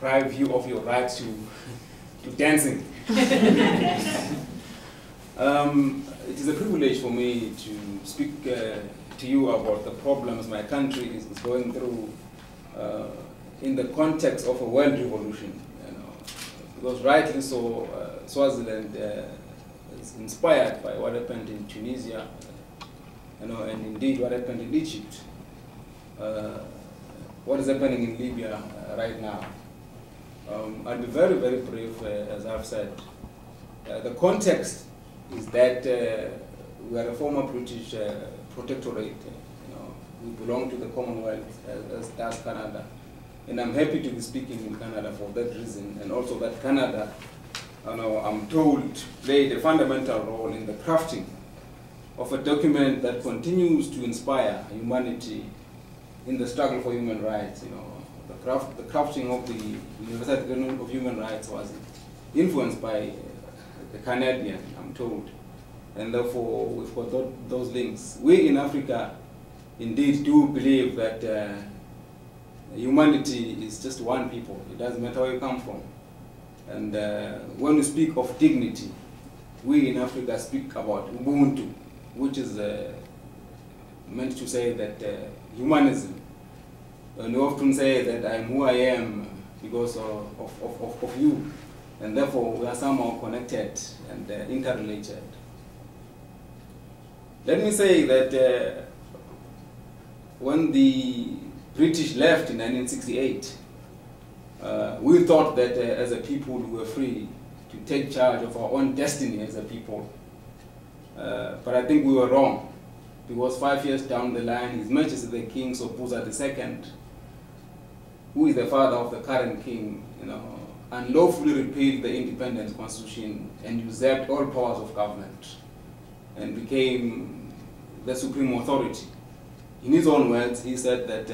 deprive you of your right to dancing. It is a privilege for me to speak to you about the problems my country is going through in the context of a world revolution. You know, because rightly so, Swaziland is inspired by what happened in Tunisia, you know, and indeed what happened in Egypt. What is happening in Libya right now. I'll be very, very brief, as I've said. The context is that we are a former British protectorate. You know, we belong to the Commonwealth, as does Canada. And I'm happy to be speaking in Canada for that reason, and also that Canada, you know, I'm told, played a fundamental role in the crafting of a document that continues to inspire humanity in the struggle for human rights. You know, the crafting of the Universal Declaration of Human Rights was influenced by the Canadian, I'm told, and therefore we've got those links. We in Africa indeed do believe that humanity is just one people. It doesn't matter where you come from. And when we speak of dignity, we in Africa speak about Ubuntu, which is meant to say that humanism. And we often say that I'm who I am because of you, and therefore we are somehow connected and interrelated. Let me say that when the British left in 1968, we thought that as a people we were free to take charge of our own destiny as a people. But I think we were wrong, because 5 years down the line, His Majesty the King Sobhuza II, who is the father of the current king, you know, unlawfully repealed the independent constitution and usurped all powers of government and became the supreme authority. In his own words, he said that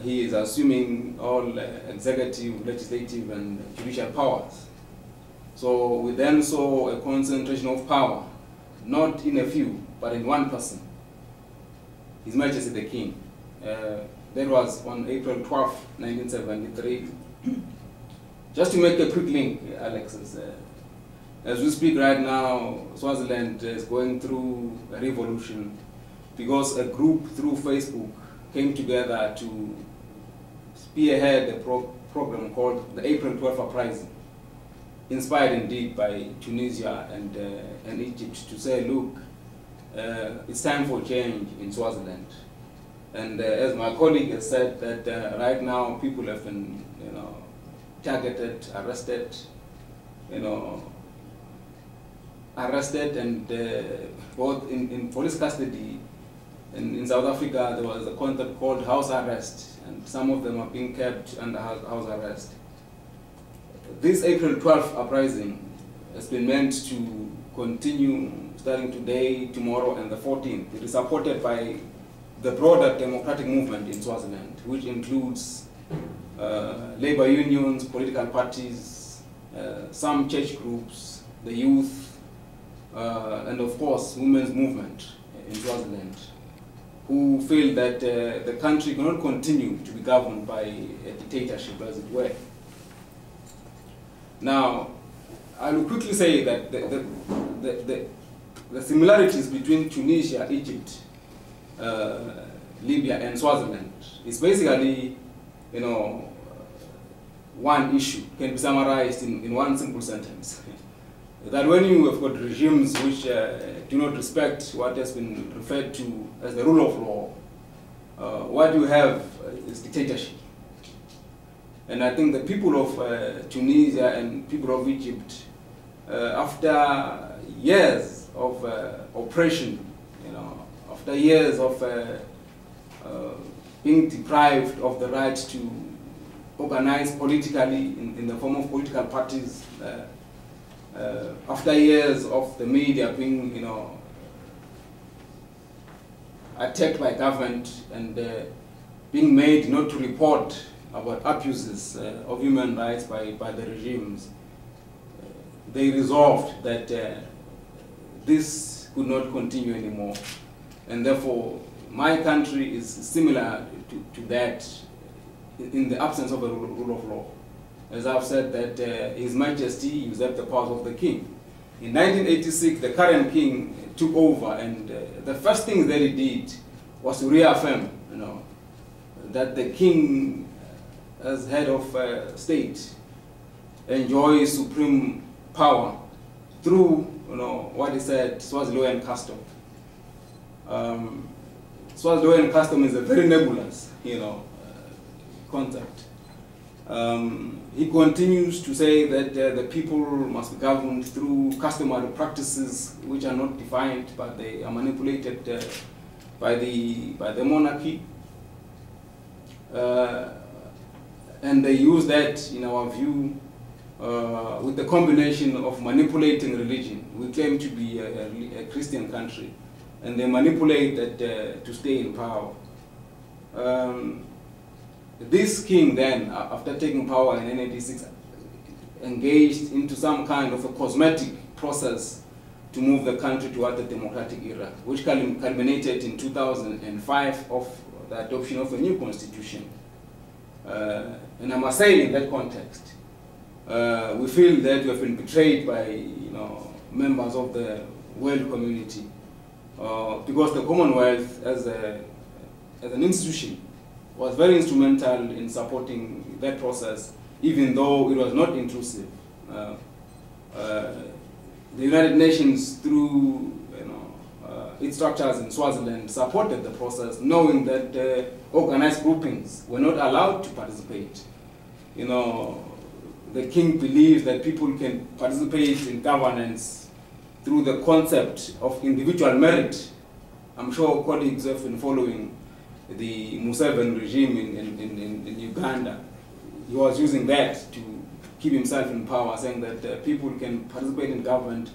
he is assuming all executive, legislative, and judicial powers. So we then saw a concentration of power, not in a few, but in one person, His Majesty the King. That was on April 12, 1973. Just to make a quick link, Alexis, as we speak right now, Swaziland is going through a revolution because a group through Facebook came together to spearhead a program called the April 12 Uprising, inspired indeed by Tunisia and Egypt, to say, look, it's time for change in Swaziland. And as my colleague has said, that right now people have been, you know, targeted, arrested, you know, and both in police custody. In South Africa, there was a concept called house arrest, and some of them are being kept under house arrest. This April 12th uprising has been meant to continue starting today, tomorrow, and the 14th. It is supported by the broader democratic movement in Swaziland, which includes labor unions, political parties, some church groups, the youth, and of course, women's movement in Swaziland, who feel that the country cannot continue to be governed by a dictatorship, as it were. Now, I will quickly say that the similarities between Tunisia, Egypt, Libya, and Swaziland is basically, you know, one issue can be summarized in one simple sentence. That when you have got regimes which do not respect what has been referred to as the rule of law, what you have is dictatorship. And I think the people of Tunisia and people of Egypt, after years of oppression, you know, after years of being deprived of the right to organize politically in the form of political parties, after years of the media being, you know, attacked by government and being made not to report about abuses of human rights by the regimes, they resolved that this could not continue anymore. And therefore, my country is similar to that in the absence of a rule of law. As I've said, that His Majesty usurped the powers of the king. In 1986, the current king took over, and the first thing that he did was to reaffirm, that the king, as head of state, enjoys supreme power through, what he said, Swazi law and custom. Swazi law and custom is a very nebulous, concept. He continues to say that the people must be governed through customary practices which are not defined, but they are manipulated by the monarchy. And they use that, in our view, with the combination of manipulating religion. We claim to be a Christian country, and they manipulate that to stay in power. This king then, after taking power in 1986, engaged into some kind of a cosmetic process to move the country toward the democratic era, which culminated in 2005 of the adoption of a new constitution. And I must say, in that context, we feel that we have been betrayed by members of the world community, because the Commonwealth, as an institution, was very instrumental in supporting that process, even though it was not intrusive. The United Nations, through its structures in Swaziland, supported the process, knowing that organized groupings were not allowed to participate. The king believes that people can participate in governance through the concept of individual merit. I'm sure colleagues have been following the Museveni regime in Uganda. He was using that to keep himself in power, saying that people can participate in government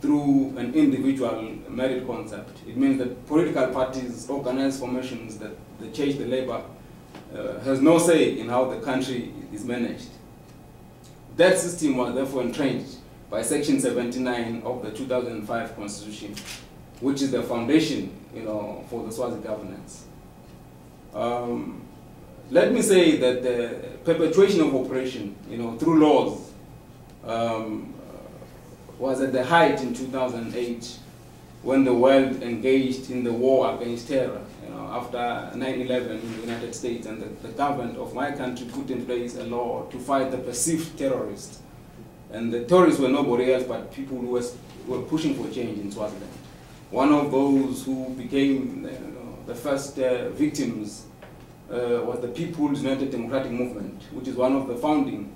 through an individual merit concept. It means that political parties, organized formations, that the church, the labor, has no say in how the country is managed. That system was therefore entrenched by Section 79 of the 2005 Constitution, which is the foundation, for the Swazi governance. Let me say that the perpetuation of oppression, through laws, was at the height in 2008 when the world engaged in the war against terror. After 9/11 in the United States, and the government of my country put in place a law to fight the perceived terrorists. And the terrorists were nobody else but people who were pushing for change in Swaziland. One of those who became the first victims was the People's United Democratic Movement, which is one of the founding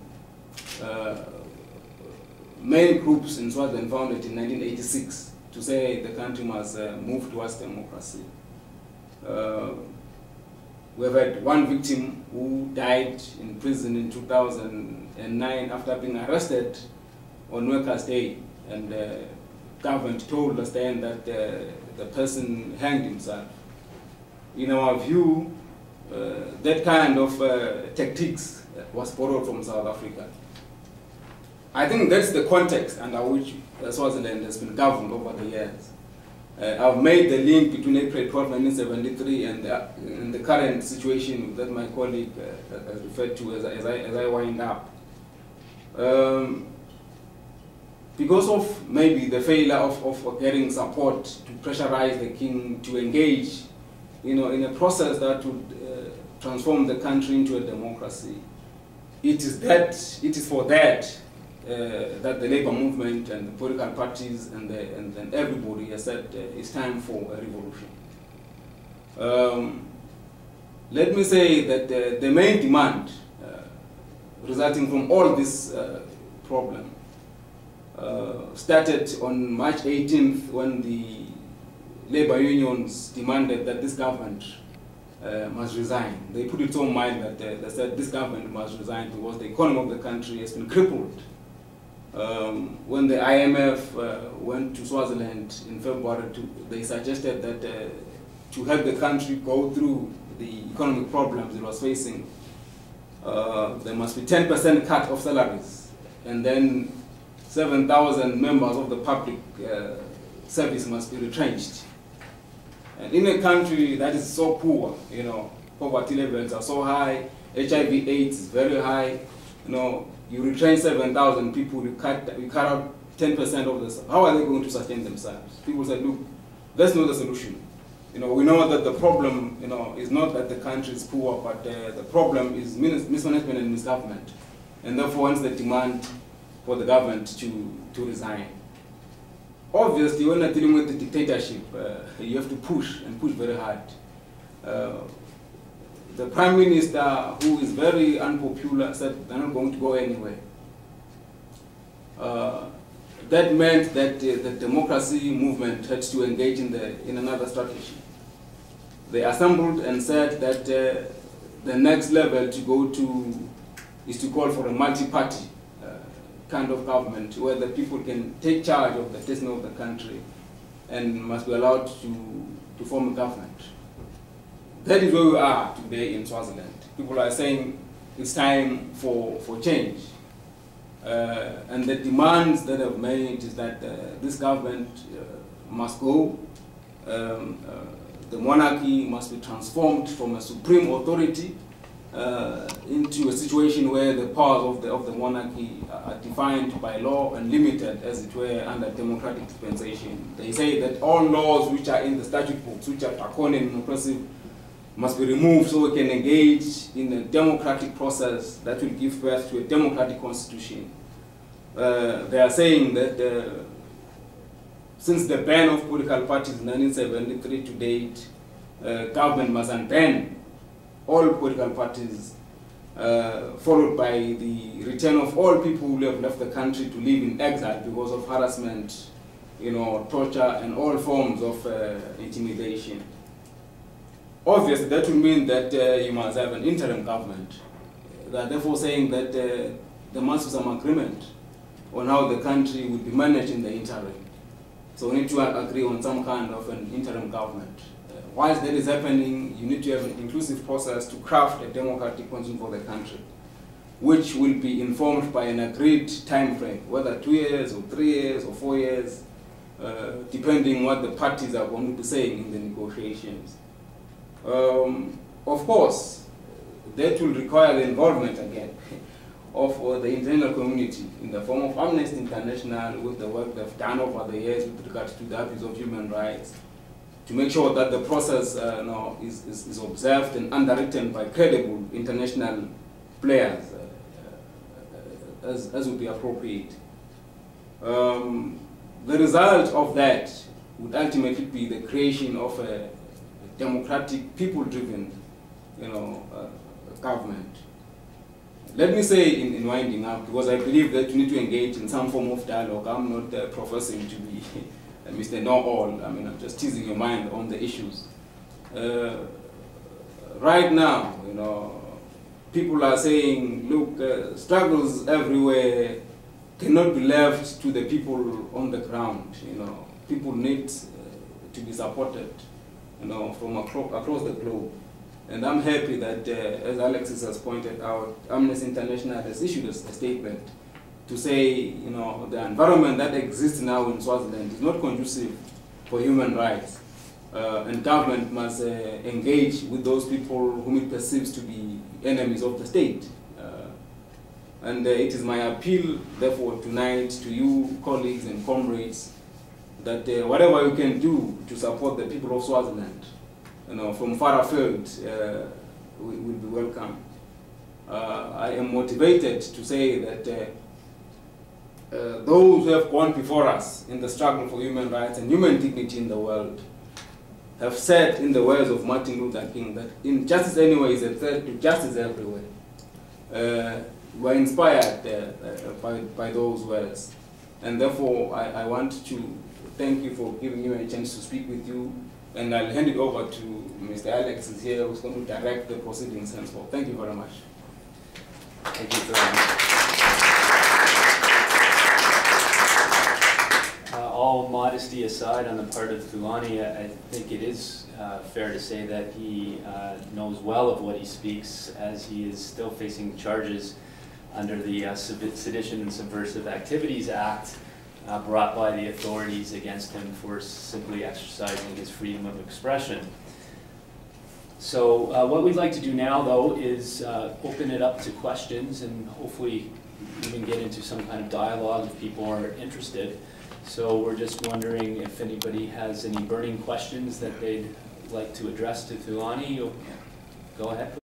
main groups in Swaziland, founded in 1986 to say the country must move towards democracy. We have had one victim who died in prison in 2009 after being arrested on Workers' Day, and the government told us then that the person hanged himself. In our view, that kind of tactics was borrowed from South Africa. I think that's the context under which Swaziland has been governed over the years. I've made the link between April 12, 1973 and the current situation that my colleague has referred to as I wind up. Because of maybe the failure of getting support to pressurize the king to engage in a process that would transform the country into a democracy, it is for that that the labor movement and the political parties and everybody has said it's time for a revolution. Let me say that the main demand resulting from all this problem started on March 18th when the labor unions demanded that this government must resign. They put it so mind that they said this government must resign because the economy of the country has been crippled. When the IMF went to Swaziland in February, they suggested that to help the country go through the economic problems it was facing, there must be 10% cut of salaries, and then 7,000 members of the public service must be retrenched. And in a country that is so poor, poverty levels are so high, HIV/AIDS is very high. You know, you retrain 7,000 people, you cut out 10% of this. How are they going to sustain themselves? People said, look, that's not the solution. You know, we know that the problem, you know, is not that the country is poor, but the problem is mismanagement and misgovernment. And therefore, hence the demand for the government to resign. Obviously, when you're dealing with the dictatorship, you have to push, and push very hard. The Prime Minister, who is very unpopular, said they're not going to go anywhere. That meant that the democracy movement had to engage in another strategy. They assembled and said that the next level to go to is to call for a multi-party kind of government where the people can take charge of the destiny of the country and must be allowed to form a government. That is where we are today in Swaziland. People are saying it's time for change. And the demands that have made is that this government must go. The monarchy must be transformed from a supreme authority into a situation where the powers of the monarchy are defined by law and limited, as it were, under democratic dispensation. They say that all laws which are in the statute books, which are draconian and oppressive, must be removed so we can engage in a democratic process that will give birth to a democratic constitution. They are saying that since the ban of political parties in 1973 to date, government must unban all political parties, followed by the return of all people who have left the country to live in exile because of harassment, you know, torture, and all forms of intimidation. Obviously, that will mean that you must have an interim government. They are therefore saying that there must be some agreement on how the country will be managed in the interim. So we need to agree on some kind of an interim government. Whilst that is happening, you need to have an inclusive process to craft a democratic constitution for the country, which will be informed by an agreed time frame, whether 2 years or 3 years or 4 years, depending what the parties are going to be saying in the negotiations. Of course, that will require the involvement again of the international community in the form of Amnesty International, with the work they've done over the years with regard to the abuse of human rights, to make sure that the process is observed and underwritten by credible international players as would be appropriate. The result of that would ultimately be the creation of a democratic, people-driven, government. Let me say in winding up, because I believe that you need to engage in some form of dialogue. I'm not professing to be Mr. Know-all. I mean, I'm just teasing your mind on the issues. Right now, people are saying, look, struggles everywhere cannot be left to the people on the ground. People need to be supported, from across the globe. And I'm happy that, as Alexis has pointed out, Amnesty International has issued a statement to say, the environment that exists now in Swaziland is not conducive for human rights. And government must engage with those people whom it perceives to be enemies of the state. And it is my appeal, therefore, tonight to you, colleagues and comrades, that whatever you can do to support the people of Swaziland, from far afield, will be welcome. I am motivated to say that those who have gone before us in the struggle for human rights and human dignity in the world have said, in the words of Martin Luther King, that injustice anywhere is a threat to justice everywhere. We're inspired by those words. And therefore, I want to thank you for giving me a chance to speak with you. And I'll hand it over to Mr. Alexis here, who's going to direct the proceedings henceforth. Thank you very much. Thank you very much. All modesty aside on the part of Thulani, I think it is fair to say that he knows well of what he speaks, as he is still facing charges under the Sedition and Subversive Activities Act, brought by the authorities against him for simply exercising his freedom of expression. So what we'd like to do now, though, is open it up to questions and hopefully even get into some kind of dialogue if people are interested. So we're just wondering if anybody has any burning questions that they'd like to address to Thulani. Go ahead.